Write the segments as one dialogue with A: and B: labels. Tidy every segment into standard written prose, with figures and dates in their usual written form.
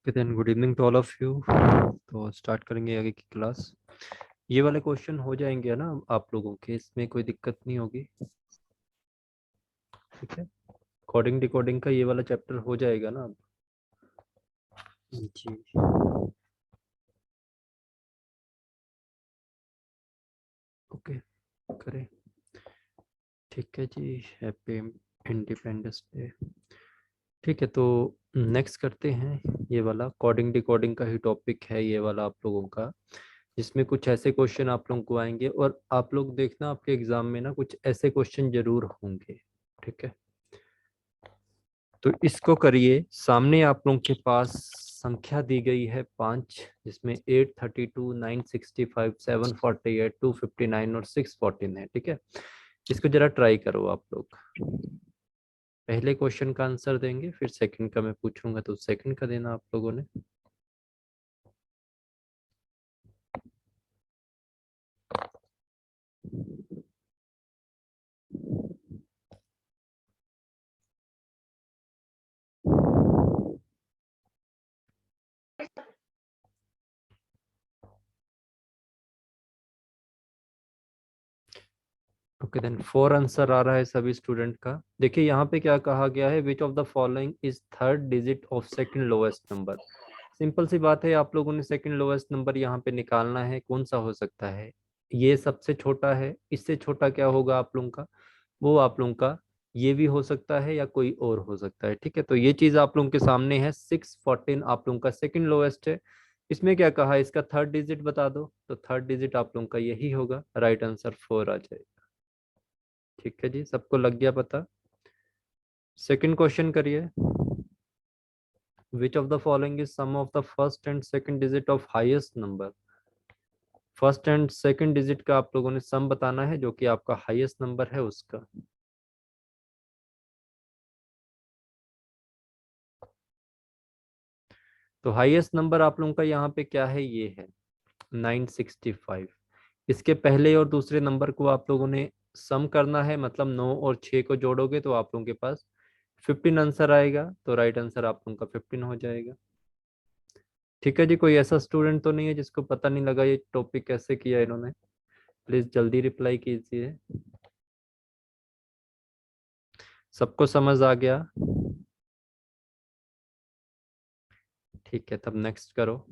A: Okay then good evening to all of you. तो start करेंगे आगे की क्लास। ये वाले क्वेश्चन हो जाएंगे ना आप लोगों के, इसमें कोई दिक्कत नहीं होगी। ठीक है, कोडिंग डिकोडिंग का ये वाला चैप्टर हो जाएगा ना अब। जी ओके करें। ठीक है जी, हैप्पी इंडिपेंडेंस डे। ठीक है, तो नेक्स्ट करते हैं। ये वाला कोडिंग डिकोडिंग का ही टॉपिक है ये वाला आप लोगों का, जिसमें कुछ ऐसे क्वेश्चन आप लोगों को आएंगे और आप लोग देखना आपके एग्जाम में ना कुछ ऐसे क्वेश्चन जरूर होंगे। ठीक है, तो इसको करिए। सामने आप लोगों के पास संख्या दी गई है 5, जिसमें 832, 965, 748, 259 और 614 है। ठीक है, इसको जरा ट्राई करो आप लोग। पहले क्वेश्चन का आंसर देंगे, फिर सेकंड का मैं पूछूंगा तो सेकंड का देना आप लोगों ने। ओके देन 4 आंसर आ रहा है सभी स्टूडेंट का। देखिए यहाँ पे क्या कहा गया है, which of the following is third digit of second lowest number. Simple सी बात है, आप लोगों ने सेकंड लोएस्ट नंबर यहाँ पे निकालना है। कौन सा हो सकता है? ये सबसे छोटा है, इससे छोटा क्या होगा आप लोगों का? वो आप लोगों का ये भी हो सकता है या कोई और हो सकता है। ठीक है, तो ये चीज आप लोगों के सामने है। 614 आप लोगों का सेकंड लोएस्ट है। इसमें क्या कहा है, इसका थर्ड डिजिट बता दो, तो थर्ड डिजिट आप लोगों का यही होगा। राइट आंसर 4 आ जाएगा। ठीक है जी, सबको लग गया पता। सेकंड क्वेश्चन करिए। Which of the following is sum of the first and second digit of highest number. First and second digit का आप लोगों ने सम बताना है, जो कि आपका हाईएस्ट नंबर है उसका। तो हाईएस्ट नंबर आप लोगों का यहाँ पे क्या है, ये है 965। इसके पहले और दूसरे नंबर को आप लोगों ने सम करना है, मतलब 9 और 6 को जोड़ोगे तो आप लोगों के पास 15 आंसर आएगा। तो राइट आंसर आप लोगों का 15 हो जाएगा। ठीक है जी, कोई ऐसा स्टूडेंट तो नहीं है जिसको पता नहीं लगा ये टॉपिक कैसे किया इन्होंने? प्लीज जल्दी रिप्लाई कीजिए। सबको समझ आ गया? ठीक है, तब नेक्स्ट करो।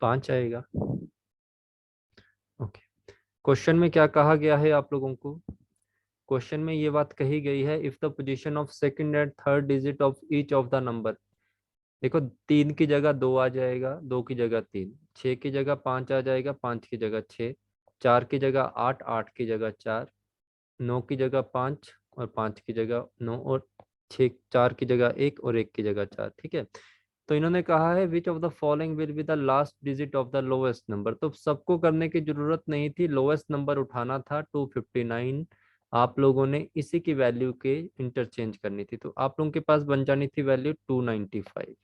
A: 5 आएगा। ओके, क्वेश्चन में क्या कहा गया है आप लोगों को? क्वेश्चन में ये बात कही गई है, if the position of second and third digit of each of the number. देखो, 3 की जगह 2 आ जाएगा, 2 की जगह 3, 6 की जगह 5 आ जाएगा, 5 की जगह 6, 4 की जगह 8, 8 की जगह 4, 9 की जगह 5 और 5 की जगह 9 और 6, 4 की जगह 1 और 1 की जगह 4। ठीक है, तो इन्होंने कहा है which of the following will be the last digit of the lowest number. तो सबको करने की जरूरत नहीं थी, लोएस्ट नंबर उठाना था 259। आप लोगों ने इसी की वैल्यू के इंटरचेंज करनी थी, तो आप लोगों के पास बन जानी थी वैल्यू 295।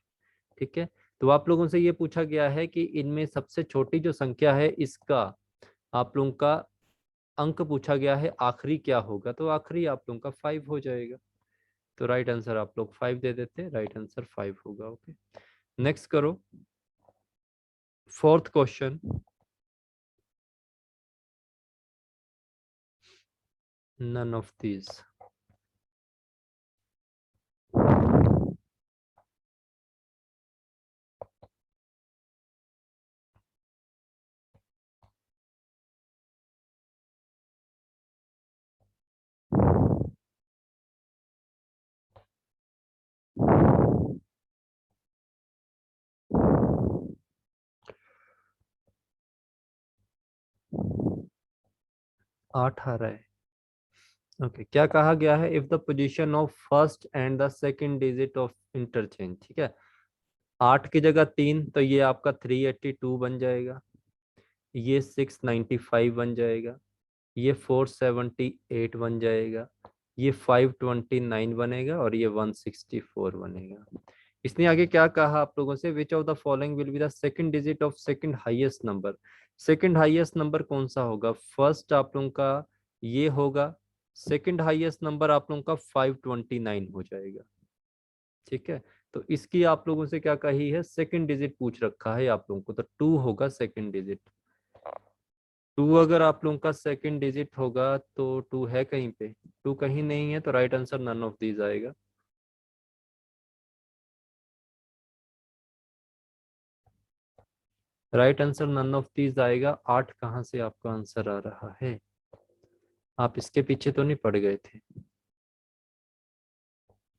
A: ठीक है, तो आप लोगों से ये पूछा गया है कि इनमें सबसे छोटी जो संख्या है इसका आप लोगों का अंक पूछा गया है, आखिरी क्या होगा? तो आखिरी आप लोगों का 5 हो जाएगा। तो राइट आंसर आप लोग 5 दे देते, राइट आंसर 5 होगा। ओके, नेक्स्ट करो। Fourth question. None of these. 8 आ रहा है। ओके, क्या कहा गया है? If the position of first and the second digit of interchange, ठीक है, 8 की जगह 3, तो ये आपका 382 बन जाएगा, ये 695 बन जाएगा, ये 478 बन जाएगा, ये 529 बनेगा, और ये 164 बनेगा। इसने आगे क्या कहा आप लोगों से? विच of the following will be the second digit of second highest number. Second highest number कौन सा होगा? फर्स्ट आप लोगों का ये होगा, सेकंड हाईएस्ट नंबर आप लोगों का 529 हो जाएगा, ठीक है। तो इसकी आप लोगों से क्या कही है? सेकंड डिजिट पूछ रखा है आप लोगों को, तो 2 होगा सेकंड डिजिट। 2 अगर आप लोगों का सेकंड डिजिट होगा तो 2 है कहीं पे? 2 कहीं नहीं है, तो right answer none of these आएगा। Right answer none of these आएगा। 8 कहाँ से आपका आंसर आ रहा है? आप इसके पीछे तो नहीं पड़ गए थे?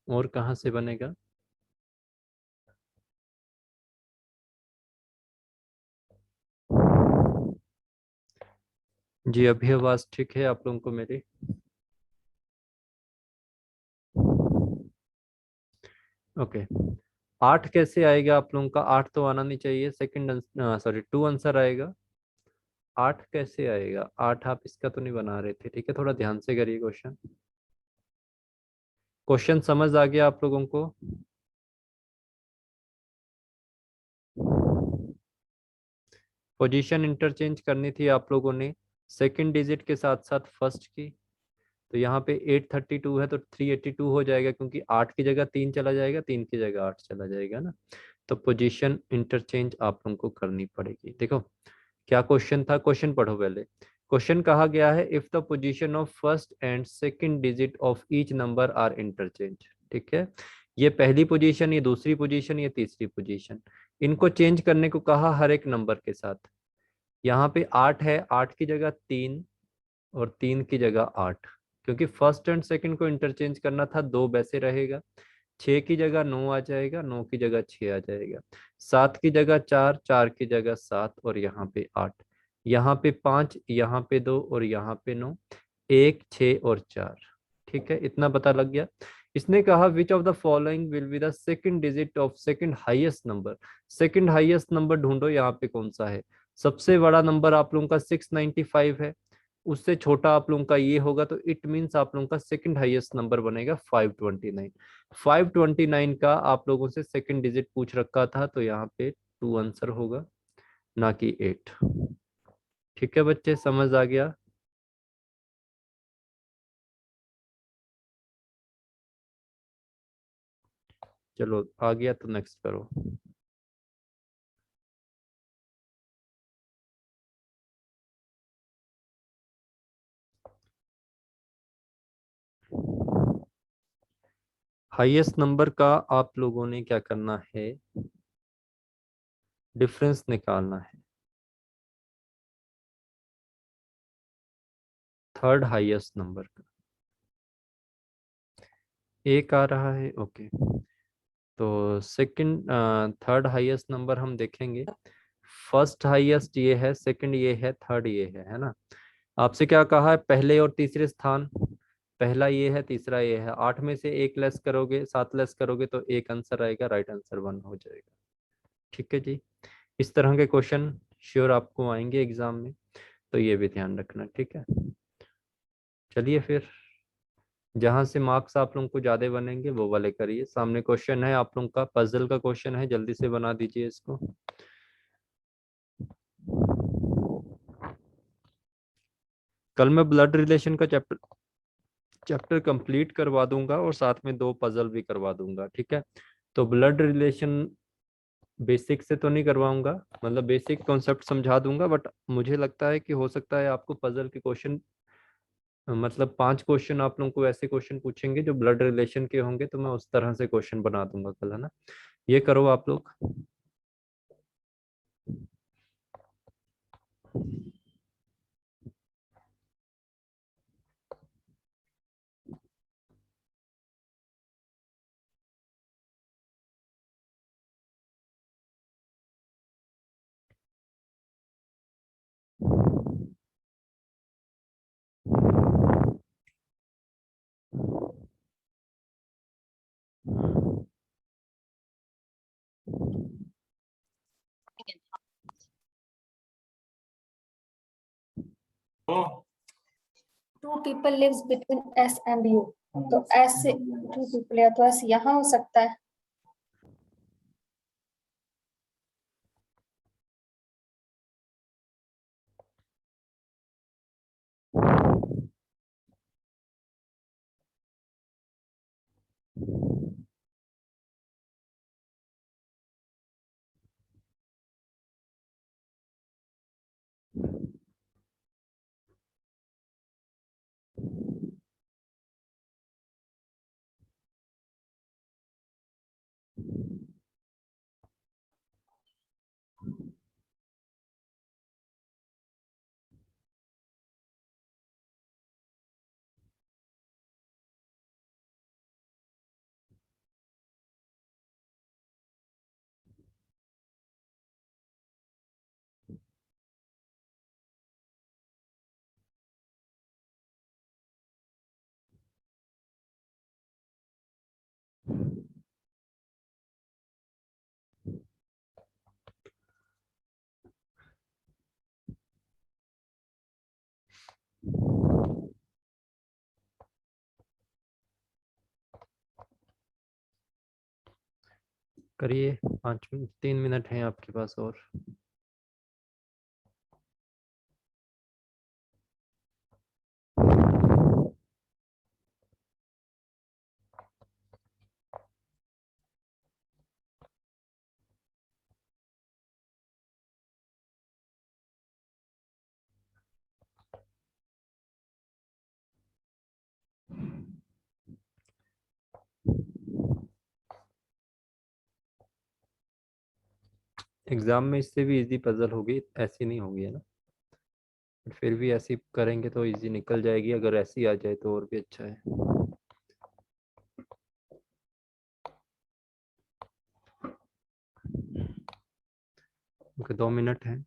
A: और कहाँ से बनेगा? जी, अभी आवाज ठीक है आप लोगों को मेरी? ओके, 8 कैसे आएगा आप लोगों का? 8 तो आना नहीं चाहिए, सेकंड, सॉरी 2 आंसर आएगा। 8 कैसे आएगा? 8 आप इसका तो नहीं बना रहे थे, ठीक है, थोड़ा ध्यान से करिए क्वेश्चन। क्वेश्चन समझ आ गया आप लोगों को? पोजीशन इंटरचेंज करनी थी आप लोगों ने सेकंड डिजिट के साथ साथ फर्स्ट की। तो यहाँ पे 832 है तो 382 हो जाएगा, क्योंकि 8 की जगह 3 चला जाएगा, 3 की जगह 8 चला जाएगा ना। तो पोजीशन इंटरचेंज आप लोगों को करनी पड़ेगी। देखो क्या क्वेश्चन था, क्वेश्चन पढ़ो पहले। क्वेश्चन कहा गया है if the position of first and second digit of each number are interchange, ठीक है। ये पहली पोजीशन, ये दूसरी पोजीशन, ये तीसरी पोजीशन, इनको चेंज करने को कहा हर एक नंबर के साथ। यहाँ पे 8 है, 8 की जगह 3 और 3 की जगह 8, क्योंकि फर्स्ट एंड सेकंड को इंटरचेंज करना था, 2 वैसे रहेगा। 6 की जगह 9 आ जाएगा, 9 की जगह 6 आ जाएगा। 7 की जगह 4, 4 की जगह 7, और यहाँ पे 8, यहाँ पे 5, यहाँ पे 2, और यहाँ पे 9, 1, 6 और 4, ठीक है, इतना पता लग गया। इसने कहा विच of the following will be the second digit of second highest number. Second highest number ढूंढो, यहाँ पे कौन सा है? सबसे बड़ा नंबर आप लोगों का 695 है, उससे छोटा आप लोगों का ये होगा, तो इट मीन्स आप लोगों का सेकंड हाईएस्ट नंबर बनेगा 529। 529 का आप लोगों से सेकंड डिजिट पूछ रखा था, तो यहाँ पे 2 आंसर होगा, ना कि 8। ठीक है बच्चे, समझ आ गया? चलो आ गया तो नेक्स्ट करो। हाईएस्ट नंबर का आप लोगों ने क्या करना है? डिफरेंस निकालना है। थर्ड हाईएस्ट नंबर का एक आ रहा है, ओके। तो सेकंड, थर्ड हाईएस्ट नंबर हम देखेंगे। फर्स्ट हाईएस्ट ये है, सेकंड ये है, थर्ड ये है ना। आपसे क्या कहा है? पहले और तीसरे स्थान, पहला ये है, तीसरा ये है। 8 में से एक लेस करोगे, 7 लेस करोगे तो एक आंसर आएगा, राइट आंसर 1 हो जाएगा। ठीक है जी। इस तरह के क्वेश्चन श्योर आपको आएंगे एग्जाम में, तो ये भी ध्यान रखना, ठीक है। चलिए फिर, जहां से मार्क्स आप लोगों को ज्यादा बनेंगे वो वाले करिए। सामने क्वेश्चन है आप लोगों का, पजल का क्वेश्चन है, जल्दी से बना दीजिए इसको। कल मैं ब्लड रिलेशन का चैप्टर चैप्टर कंप्लीट करवा दूंगा, और साथ में 2 पजल भी करवा दूंगा, ठीक है। तो ब्लड रिलेशन बेसिक से तो नहीं करवाऊंगा, मतलब बेसिक कॉन्सेप्ट समझा दूंगा, बट मुझे लगता है कि हो सकता है आपको पजल के क्वेश्चन, मतलब 5 क्वेश्चन आप लोगों को ऐसे क्वेश्चन पूछेंगे जो ब्लड रिलेशन के होंगे, तो मैं उस तरह से क्वेश्चन बना दूंगा कल, है ना। ये करो आप लोग।
B: Two people lives between S and U, तो एस से टू पीपल या तो एस यहाँ हो सकता है।
A: करिए, 5 मिनट 3 मिनट हैं आपके पास और। एग्जाम में इससे भी इजी पजल होगी, ऐसी नहीं होगी है ना, बट फिर भी ऐसी करेंगे तो इजी निकल जाएगी, अगर ऐसी आ जाए तो और भी अच्छा है। ओके, 2 मिनट हैं।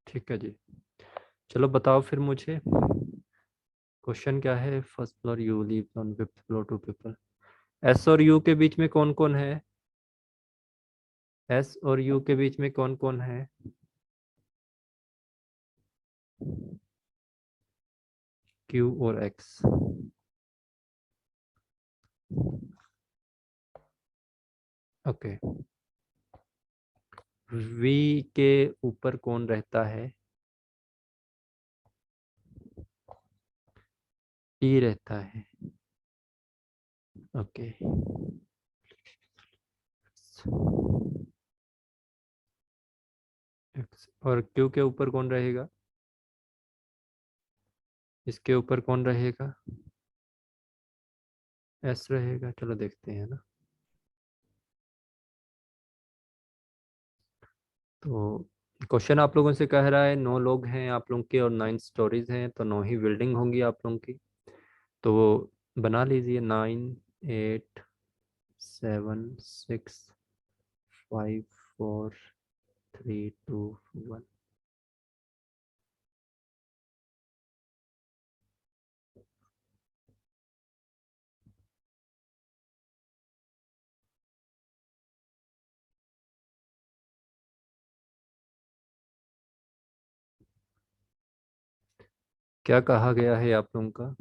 A: ठीक है जी, चलो बताओ फिर मुझे क्वेश्चन क्या है। First floor U live on fifth floor two people. S और यू के बीच में कौन कौन है? एस और यू के बीच में कौन कौन है? क्यू और एक्स। ओके, वी के ऊपर कौन रहता है? टी रहता है। ओके, एक्स और क्यू के ऊपर कौन रहेगा? इसके ऊपर कौन रहेगा? एस रहेगा। चलो देखते हैं ना। तो क्वेश्चन आप लोगों से कह रहा है 9 लोग हैं आप लोगों के और 9 स्टोरीज हैं, तो 9 ही बिल्डिंग होंगी आप लोगों की। तो बना लीजिए 9 8 7 6 5 4 3 2 1। क्या कहा गया है आप लोगों का?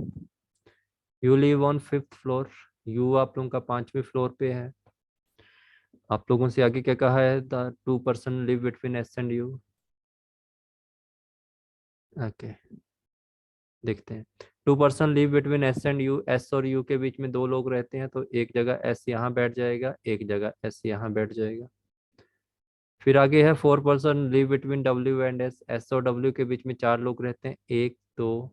A: You live on fifth floor. You आप लोगों का 5वें फ्लोर पे है। आप लोगों से आगे क्या कहा है? The 2 person live between S and you. Okay, देखते हैं। 2 person live between S and you. S और यू के बीच में 2 लोग रहते हैं, तो एक जगह एस यहाँ बैठ जाएगा, एक जगह एस यहाँ बैठ जाएगा। फिर आगे है 4 person live between W and S. S और डब्ल्यू के बीच में 4 लोग रहते हैं, 1 2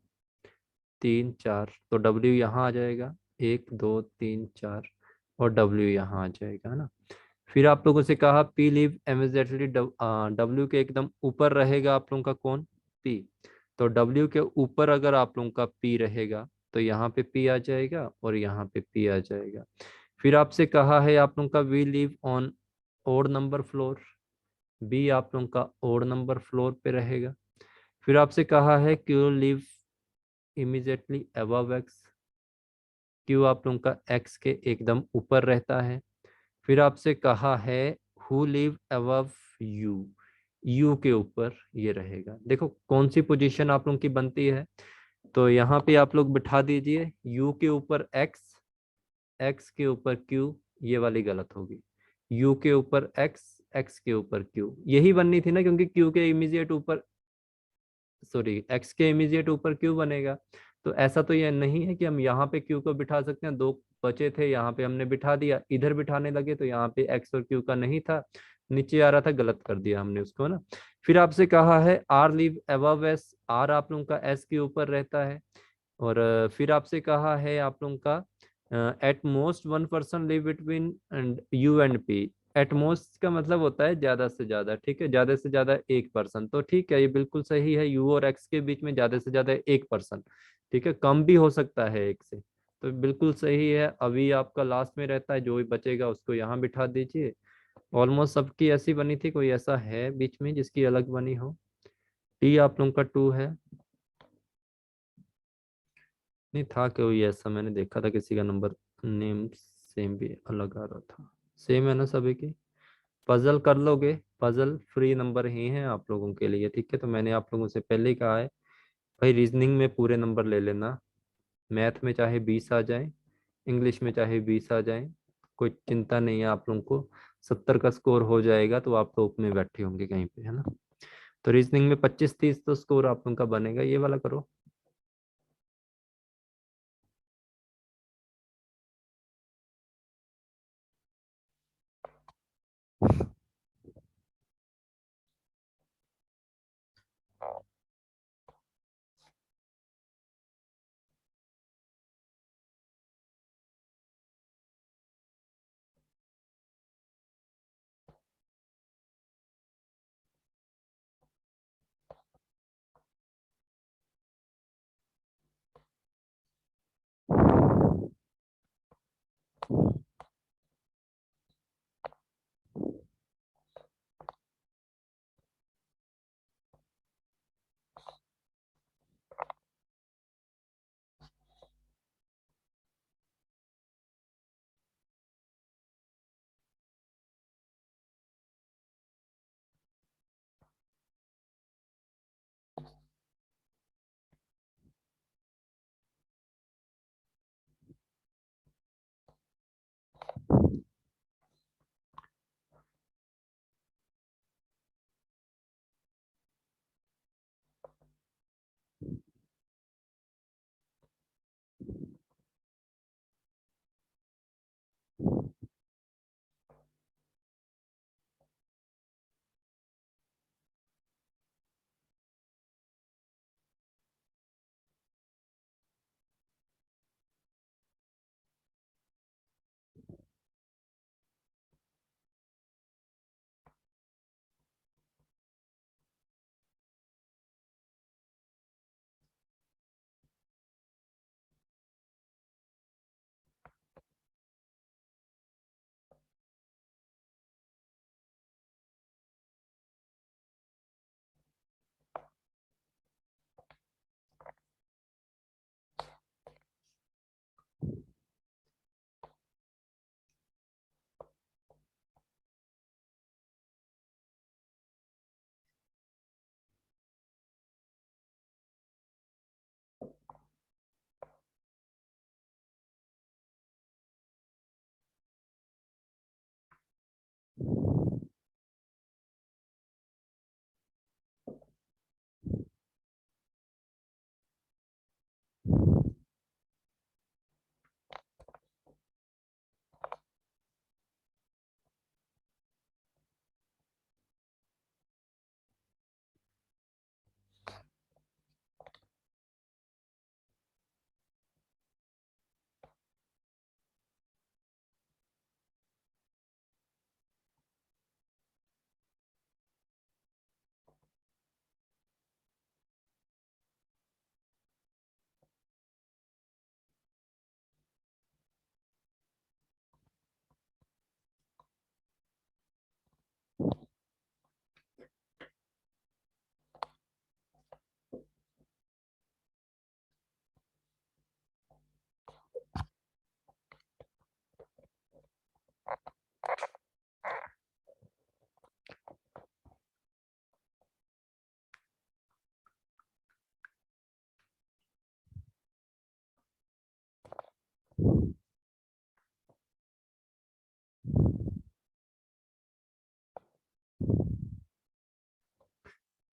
A: 3 4, तो डब्ल्यू यहाँ आ जाएगा, 1 2 3 4, और डब्ल्यू यहाँ आ जाएगा, है ना। फिर आप लोगों से कहा पी लिव इमीडिएटली। डब्ल्यू के एकदम ऊपर रहेगा आप लोगों का कौन? पी। तो डब्ल्यू के ऊपर अगर आप लोगों का पी रहेगा तो यहाँ पे P आ जाएगा और यहाँ पे P आ जाएगा। फिर आपसे कहा है आप लोगों का V live on odd number floor, B आप लोगों का ओड नंबर फ्लोर पे रहेगा। फिर आपसे कहा है Q live immediately above x, Q आप लोगों का एक्स के एकदम ऊपर रहता है। फिर आपसे कहा है who live above you, you के ऊपर ये रहेगा। देखो कौन सी पोजीशन आप लोगों की बनती है, तो यहाँ पे आप लोग बिठा दीजिए यू के ऊपर एक्स, एक्स के ऊपर क्यू, ये वाली गलत होगी। यू के ऊपर एक्स, एक्स के ऊपर क्यू, यही बननी थी ना, क्योंकि क्यू के इमीडिएट ऊपर, सॉरी एक्स के इमीडिएट ऊपर क्यू बनेगा। तो ऐसा तो ये नहीं है कि हम यहाँ पे क्यू को बिठा सकते हैं, दो बचे थे यहाँ पे हमने बिठा दिया, इधर बिठाने लगे तो यहाँ पे एक्स और क्यू का नहीं था, नीचे आ रहा था, गलत कर दिया हमने उसको ना। फिर आपसे कहा है R live above S, R आप लोगों का एस के ऊपर रहता है। और फिर आपसे कहा है आप लोगों का at most one person live between and U and P, at most का मतलब होता है ज्यादा से ज्यादा, ठीक है, ज्यादा से ज्यादा एक पर्सन, तो ठीक है ये बिल्कुल सही है, यू और एक्स के बीच में ज्यादा से ज्यादा एक पर्सन, ठीक है, कम भी हो सकता है एक से, तो बिल्कुल सही है। अभी आपका लास्ट में रहता है, जो भी बचेगा उसको यहाँ बिठा दीजिए। ऑलमोस्ट सबकी ऐसी बनी थी, कोई ऐसा है बीच में जिसकी अलग बनी हो? टी आप लोगों का 2 है, नहीं था कोई ऐसा, मैंने देखा था किसी का नंबर नेम सेम भी अलग आ रहा था। सेम है ना सभी की? पजल कर लोगे? पजल फ्री नंबर ही है आप लोगों के लिए, ठीक है, तो मैंने आप लोगों से पहले ही कहा है भाई रीजनिंग में पूरे नंबर ले लेना, मैथ में चाहे 20 आ जाए, इंग्लिश में चाहे 20 आ जाए, कोई चिंता नहीं है आप लोगों को, 70 का स्कोर हो जाएगा तो आप टॉप में बैठे होंगे कहीं पे, है ना। तो रीजनिंग में 25-30 तो स्कोर आप लोगों का बनेगा, ये वाला करो।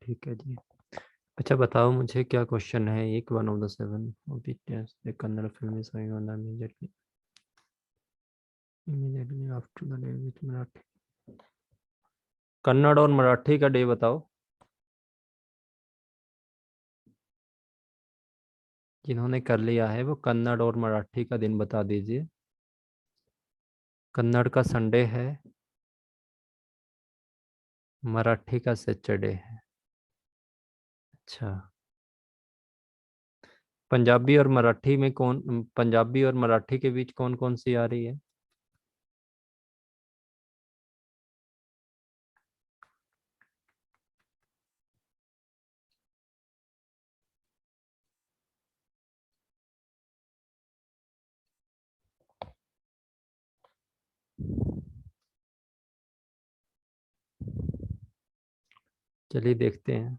A: ठीक है जी। अच्छा बताओ मुझे क्या क्वेश्चन है। एक one of the seven of the test Kannada film is going on immediately after the day which Marathi. Kannada और मराठी का डे बताओ। जिन्होंने कर लिया है वो कन्नड़ और मराठी का दिन बता दीजिए। कन्नड़ का संडे है, मराठी का सैटरडे है। अच्छा, पंजाबी और मराठी में कौन, पंजाबी और मराठी के बीच कौन कौन सी आ रही है? चलिए देखते हैं।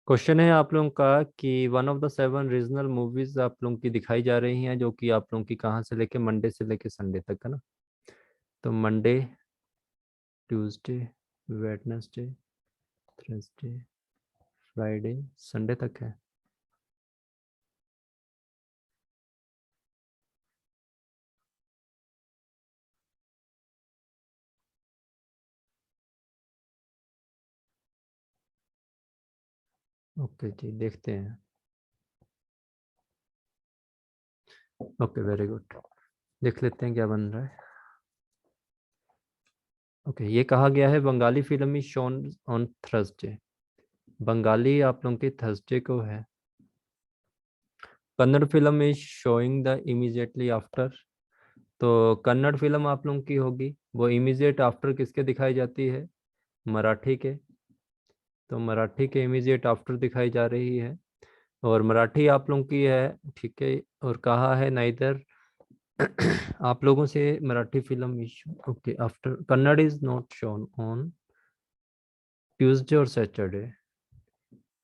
A: क्वेश्चन है आप लोगों का कि one of the seven regional movies आप लोगों की दिखाई जा रही हैं, जो कि आप लोगों की कहाँ से लेके मंडे से लेके संडे तक है ना। तो Monday, Tuesday, Wednesday, Thursday, Friday, Sunday तक है। ओके जी, देखते हैं। Okay, very good. देख लेते हैं क्या बन रहा है। ओके, ये कहा गया है Bengali film is shown on Thursday. Bengali आप लोगों की थर्सडे को है। Kannada film is showing the immediately after. तो कन्नड़ फिल्म आप लोगों की होगी वो इमीडिएट आफ्टर किसके दिखाई जाती है? मराठी के। तो मराठी के इमीडिएट आफ्टर दिखाई जा रही है। और मराठी आप लोगों की है, ठीक है। और कहा है ना इधर आप लोगों से Marathi film is okay after Kannada is not shown on Tuesday और सैटरडे।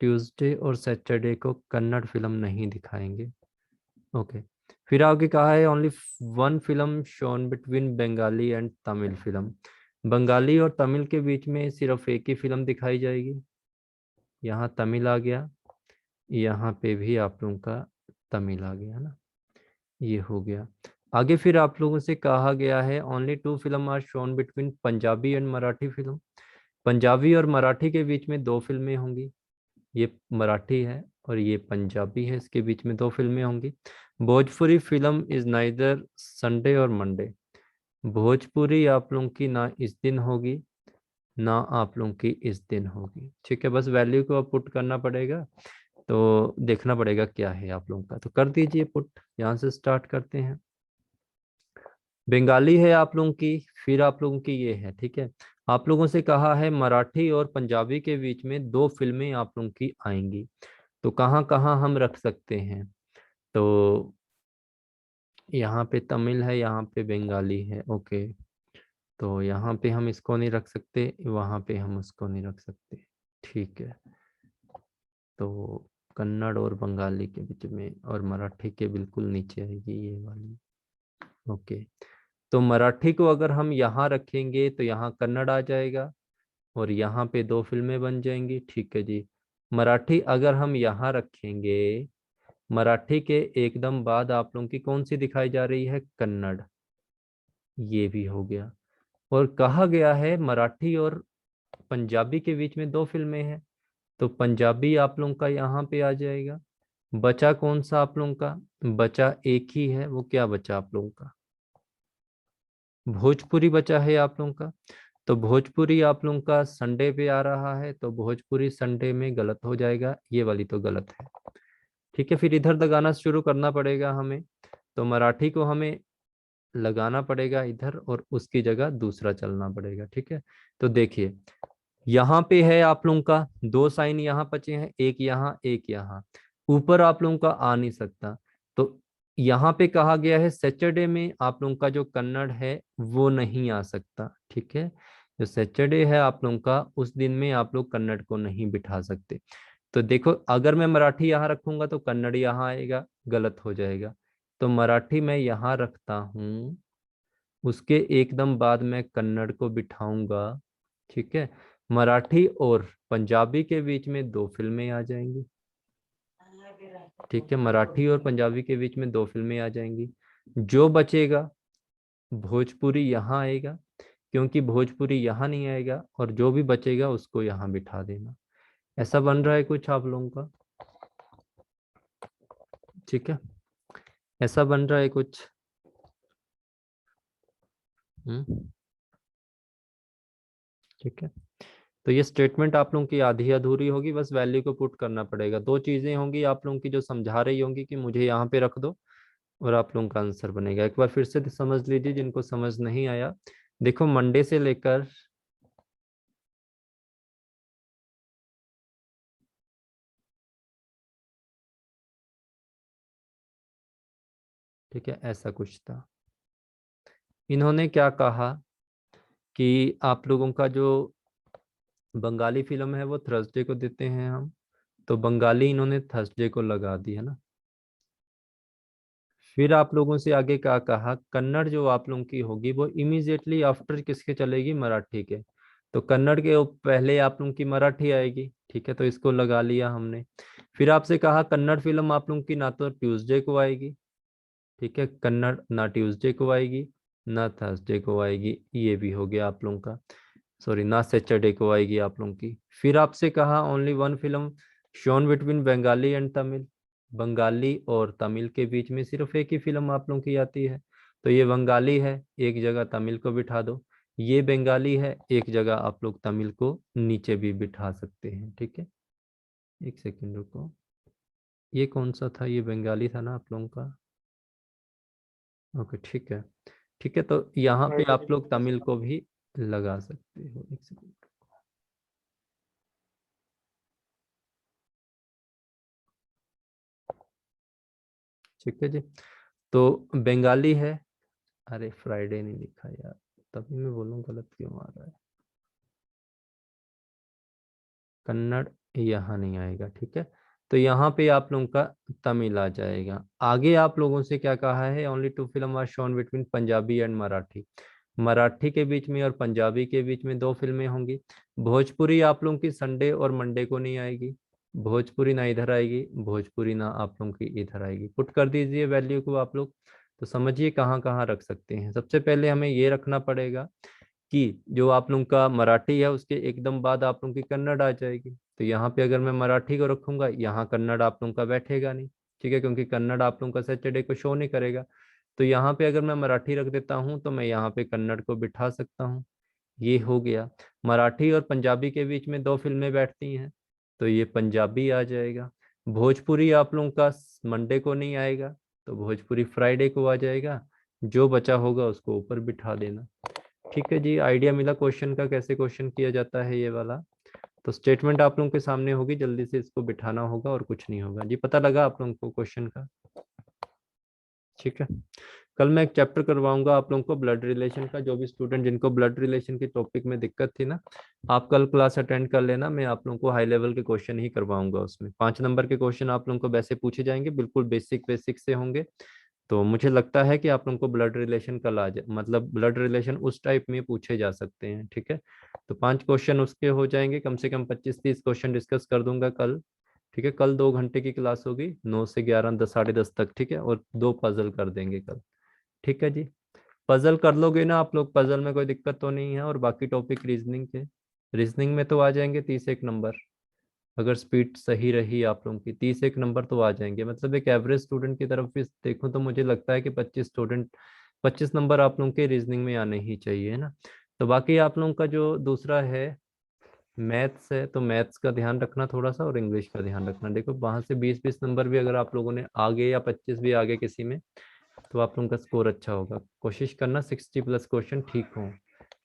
A: ट्यूसडे और सैटरडे को कन्नड़ फिल्म नहीं दिखाएंगे। ओके, फिर आगे कहा है only one film shown between Bengali and Tamil film. Bengali और तमिल के बीच में सिर्फ एक ही फिल्म दिखाई जाएगी। यहाँ तमिल आ गया, यहाँ पे भी आप लोगों का तमिल आ गया ना, ये हो गया। आगे फिर आप लोगों से कहा गया है only two film are shown between Punjabi and Marathi film. Punjabi और मराठी के बीच में दो फिल्में होंगी। ये मराठी है और ये पंजाबी है, इसके बीच में दो फिल्में होंगी। Bhojpuri film is neither Sunday और मंडे। भोजपुरी आप लोगों की ना इस दिन होगी ना आप लोगों की इस दिन होगी। ठीक है, बस वैल्यू को आप पुट करना पड़ेगा। तो देखना पड़ेगा क्या है आप लोगों का, तो कर दीजिए पुट। यहाँ से स्टार्ट करते हैं। बंगाली है आप लोगों की, फिर आप लोगों की ये है, ठीक है। आप लोगों से कहा है मराठी और पंजाबी के बीच में दो फिल्में आप लोगों की आएंगी। तो कहाँ कहाँ हम रख सकते हैं? तो यहाँ पे तमिल है, यहाँ पे बंगाली है। ओके, तो यहाँ पे हम इसको नहीं रख सकते, वहाँ पे हम उसको नहीं रख सकते। ठीक है, तो कन्नड़ और बंगाली के बीच में और मराठी के बिल्कुल नीचे आएगी ये वाली। ओके, तो मराठी को अगर हम यहाँ रखेंगे तो यहाँ कन्नड़ आ जाएगा और यहाँ पे दो फिल्में बन जाएंगी। ठीक है जी। मराठी अगर हम यहाँ रखेंगे, मराठी के एकदम बाद आप लोगों की कौन सी दिखाई जा रही है? कन्नड़। ये भी हो गया। और कहा गया है मराठी और पंजाबी के बीच में दो फिल्में हैं, तो पंजाबी आप लोगों का यहाँ पे आ जाएगा। बचा कौन सा आप लोगों का? बचा एक ही है, वो क्या बचा आप लोगों का? भोजपुरी बचा है आप लोगों का। तो भोजपुरी आप लोगों का संडे पे आ रहा है, तो भोजपुरी संडे में गलत हो जाएगा, ये वाली तो गलत है। ठीक है, फिर इधर लगाना शुरू करना पड़ेगा हमें। तो मराठी को हमें लगाना पड़ेगा इधर और उसकी जगह दूसरा चलना पड़ेगा। ठीक है, तो देखिए यहाँ पे है आप लोगों का दो साइन यहाँ बचे हैं, एक यहाँ एक यहाँ। ऊपर आप लोगों का आ नहीं सकता। तो यहाँ पे कहा गया है सैटरडे में आप लोगों का जो कन्नड़ है वो नहीं आ सकता। ठीक है, जो सैटरडे है आप लोगों का, उस दिन में आप लोग कन्नड़ को नहीं बिठा सकते। तो देखो अगर मैं मराठी यहाँ रखूंगा तो कन्नड़ यहाँ आएगा, गलत हो जाएगा। तो मराठी मैं यहाँ रखता हूँ, उसके एकदम बाद मैं कन्नड़ को बिठाऊंगा। ठीक है, मराठी और पंजाबी के बीच में 2 फिल्में आ जाएंगी। ठीक है, मराठी और पंजाबी के बीच में 2 फिल्में आ जाएंगी। जो बचेगा भोजपुरी यहाँ आएगा, क्योंकि भोजपुरी यहाँ नहीं आएगा, और जो भी बचेगा उसको यहाँ बिठा देना। ऐसा बन रहा है कुछ आप लोगों का? ठीक है, ऐसा बन रहा है कुछ? ठीक है, तो ये स्टेटमेंट आप लोगों की आधी अधूरी होगी, बस वैल्यू को पुट करना पड़ेगा। 2 चीजें होंगी आप लोगों की जो समझा रही होंगी कि मुझे यहाँ पे रख दो, और आप लोगों का आंसर बनेगा। एक बार फिर से समझ लीजिए, जिनको समझ नहीं आया। देखो मंडे से लेकर ठीक है, ऐसा कुछ था। इन्होंने क्या कहा कि आप लोगों का जो बंगाली फिल्म है वो थर्सडे को देते हैं हम, तो बंगाली इन्होंने थर्सडे को लगा दी है ना। फिर आप लोगों से आगे क्या कहा, कन्नड़ जो आप लोगों की होगी वो इमीडिएटली आफ्टर किसके चलेगी, मराठी के। तो कन्नड़ के पहले आप लोगों की मराठी आएगी। ठीक है, तो इसको लगा लिया हमने। फिर आपसे कहा कन्नड़ फिल्म आप लोगों की ना तो ट्यूसडे को आएगी, ठीक है, कन्नड़ ना ट्यूसडे को आएगी ना थर्सडे को आएगी, ये भी हो गया आप लोगों का। सॉरी, ना सैटरडे को आएगी आप लोगों की। फिर आपसे कहा only 1 film shown between Bengali and Tamil, Bengali और तमिल के बीच में सिर्फ एक ही फिल्म आप लोगों की आती है। तो ये बंगाली है, एक जगह तमिल को बिठा दो। ये बंगाली है, एक जगह आप लोग तमिल को नीचे भी बिठा सकते हैं। ठीक है, एक सेकंड रुको, ये कौन सा था, ये बंगाली था ना आप लोगों का। ओके ठीक है, ठीक है, तो यहाँ पे आप लोग तमिल को भी लगा सकते हो। एक सेकंड, ठीक है जी। तो बंगाली है, अरे फ्राइडे नहीं लिखा यार, तभी मैं बोलूँ गलत क्यों आ रहा है। कन्नड़ यहाँ नहीं आएगा, ठीक है। तो यहाँ पे आप लोगों का तमिल आ जाएगा। आगे आप लोगों से क्या कहा है, only 2 film are shown between Punjabi and Marathi, Marathi के बीच में और पंजाबी के बीच में 2 फिल्में होंगी। भोजपुरी आप लोगों की संडे और मंडे को नहीं आएगी, भोजपुरी ना इधर आएगी, भोजपुरी ना आप लोगों की इधर आएगी। पुट कर दीजिए वैल्यू को आप लोग, तो समझिए कहाँ कहाँ रख सकते हैं। सबसे पहले हमें ये रखना पड़ेगा कि जो आप लोगों का मराठी है उसके एकदम बाद आप लोगों की कन्नड़ आ जाएगी। तो यहाँ पे अगर मैं मराठी को रखूंगा, यहाँ कन्नड़ आप लोगों का बैठेगा नहीं, ठीक है, क्योंकि कन्नड़ आप लोगों का सैटरडे को शो नहीं करेगा। तो यहाँ पे अगर मैं मराठी रख देता हूँ तो मैं यहाँ पे कन्नड़ को बिठा सकता हूँ। ये हो गया। मराठी और पंजाबी के बीच में 2 फिल्में बैठती हैं, तो ये पंजाबी आ जाएगा। भोजपुरी आप लोगों का मंडे को नहीं आएगा, तो भोजपुरी फ्राइडे को आ जाएगा। जो बचा होगा उसको ऊपर बिठा देना। ठीक है जी, आइडिया मिला क्वेश्चन का, कैसे क्वेश्चन किया जाता है ये वाला। तो स्टेटमेंट आप लोगों के सामने होगी, जल्दी से इसको बिठाना होगा और कुछ नहीं होगा जी। पता लगा आप लोगों को क्वेश्चन का? ठीक है, कल मैं एक चैप्टर करवाऊंगा आप लोगों को ब्लड रिलेशन का। जो भी स्टूडेंट जिनको ब्लड रिलेशन के टॉपिक में दिक्कत थी ना, आप कल क्लास अटेंड कर लेना। मैं आप लोगों को हाई लेवल के क्वेश्चन ही करवाऊंगा। उसमें 5 नंबर के क्वेश्चन आप लोगों को वैसे पूछे जाएंगे, बिल्कुल बेसिक बेसिक से होंगे। तो मुझे लगता है कि आप लोगों को ब्लड रिलेशन कल आ जाए, मतलब ब्लड रिलेशन उस टाइप में पूछे जा सकते हैं। ठीक है, तो 5 क्वेश्चन उसके हो जाएंगे, कम से कम 25-30 क्वेश्चन डिस्कस कर दूंगा कल। ठीक है, कल 2 घंटे की क्लास होगी, 9 से 11, 10 साढ़े 10 तक। ठीक है, और 2 पजल कर देंगे कल। ठीक है जी, पजल कर लोगे ना आप लोग? पजल में कोई दिक्कत तो नहीं है? और बाकी टॉपिक रीजनिंग के, रीजनिंग में तो आ जाएंगे 31 नंबर। अगर स्पीड सही रही आप लोगों की, 31 नंबर तो आ जाएंगे। मतलब एक एवरेज स्टूडेंट की तरफ भी देखूं तो मुझे लगता है कि 25 नंबर आप लोगों के रीजनिंग में आने ही चाहिए, है ना। तो बाकी आप लोगों का जो दूसरा है मैथ्स है, तो मैथ्स का ध्यान रखना थोड़ा सा, और इंग्लिश का ध्यान रखना। देखो वहां से 20-20 नंबर भी अगर आप लोगों ने आगे, या 25 भी आगे किसी में, तो आप लोगों का स्कोर अच्छा होगा। कोशिश करना 60+ क्वेश्चन ठीक हो।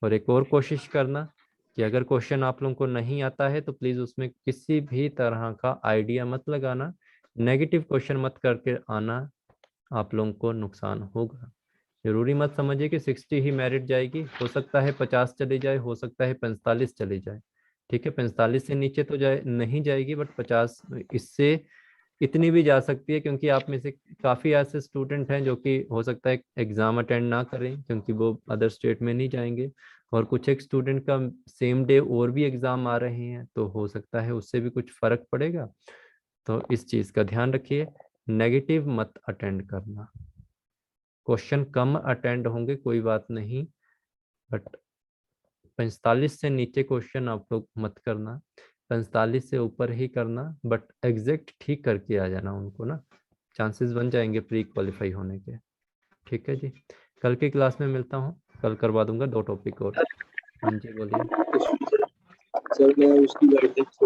A: और एक और कोशिश करना कि अगर क्वेश्चन आप लोगों को नहीं आता है तो प्लीज उसमें किसी भी तरह का आइडिया मत लगाना, नेगेटिव क्वेश्चन मत करके आना, आप लोगों को नुकसान होगा। जरूरी मत समझिए कि 60 ही मेरिट जाएगी, हो सकता है 50 चली जाए, हो सकता है 45 चली जाए। ठीक है, 45 से नीचे तो जाए नहीं जाएगी, बट 50 इससे इतनी भी जा सकती है, क्योंकि आप में से काफी ऐसे स्टूडेंट हैं जो कि हो सकता है एग्जाम अटेंड ना करें क्योंकि वो अदर स्टेट में नहीं जाएंगे, और कुछ एक स्टूडेंट का सेम डे और भी एग्जाम आ रहे हैं, तो हो सकता है उससे भी कुछ फर्क पड़ेगा। तो इस चीज का ध्यान रखिए, नेगेटिव मत अटेंड करना। क्वेश्चन कम अटेंड होंगे कोई बात नहीं, बट 45 से नीचे क्वेश्चन आप लोग मत करना, 45 से ऊपर ही करना, बट एग्जैक्ट ठीक करके आ जाना उनको ना, चांसेस बन जाएंगे प्री क्वालिफाई होने के। ठीक है जी, कल की क्लास में मिलता हूँ, कल करवा दूंगा 2 टॉपिक और। हाँ जी बोलिए।
C: सर मैं उसकी गाइडेंस